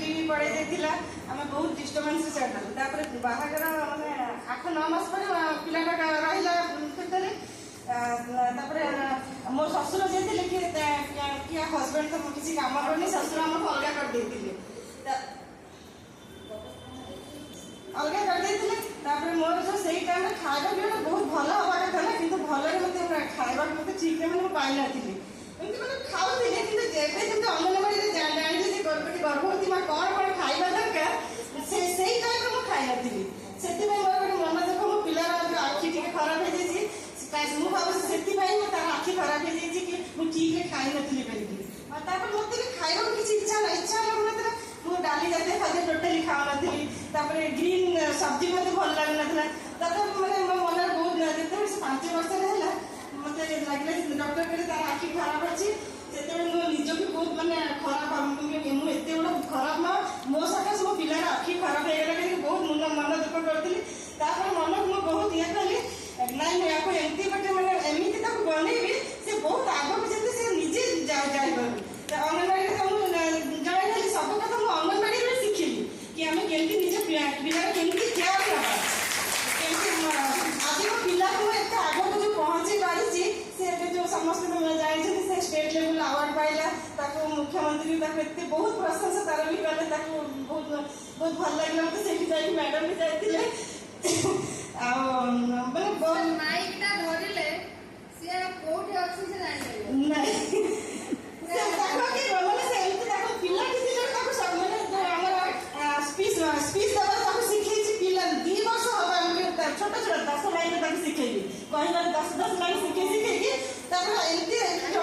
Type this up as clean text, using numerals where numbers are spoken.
चुरी भी पड़े जाइए आम बहुत डिस्टर्बान्स चलता बाहागर मानने 8-9 मास पर पिलाटा रहा पेटर मो शशुर जे कि हजबैंड तो किसी कम करनी शशुर आमको अलग करदे अलग करदे मोर जो से टाइम खाଇବା पिଇବା बहुत भल हवा कथा ना कि भल मत खावा मत ठीक मैंने पाई नी एमती मैंने खाऊली कि जब अंगनवाड़ी जानी गर्भवती माँ कौन कौन खाଇବା दरकार से टाइम मुझे खाई नी से मोर गोटे मन देख मो पिलार आखि टे खराब हो जाए मुझे भाव तार आखि खराब हो जाए कि मुझे ठीक खाई नी कहीं मत भी खाइबा किसी इच्छा लगुना मुझे डाली जाते खाद्य टोटाली खाऊ नी ग्रीन सब्जी मत भल लगुना मैंने मो मन बहुत जो 5 वर्ष है मत लगे डॉक्टर कहते तार आखि खराब अच्छी से निज भी बहुत मानने खराब मुझे बड़ा खराब माँ मो सकाश मो पिलार आखि खराब हो गला कहीं बहुत मन दुख करी मन मुझे बहुत ये कली नाई या एमती गोटे मैंने एमती बनईबी से बहुत आगे जैसे से निजे जापर अंगनवाड़ी जन सब कथा मुझे अंगनवाड़ी में शिखिली कि आम केमती निज पिलार केमती केयर नवा आज मो पिला को एत आग को जो पहुँची पारी से जो समस्त जानी से स्टेट लेवल अवार्ड पाइला मुख्यमंत्री एत बहुत प्रशंसा तार भी कले बहुत बहुत भल लगे मत से मैडम भी जाते माइकटा धरिले से कोठी अछि से जानि नहीं से ताको के बोले से एमती ताको पिला किसी लोग ताको सब माने जो हमर स्पीच दबा ताको सिखै छी पिला 2 वर्ष होबा हमके छोट छोट 10 लाइन ताको सिखैली कहीं बार 10 लाइन सिखै कि ताको एमती जो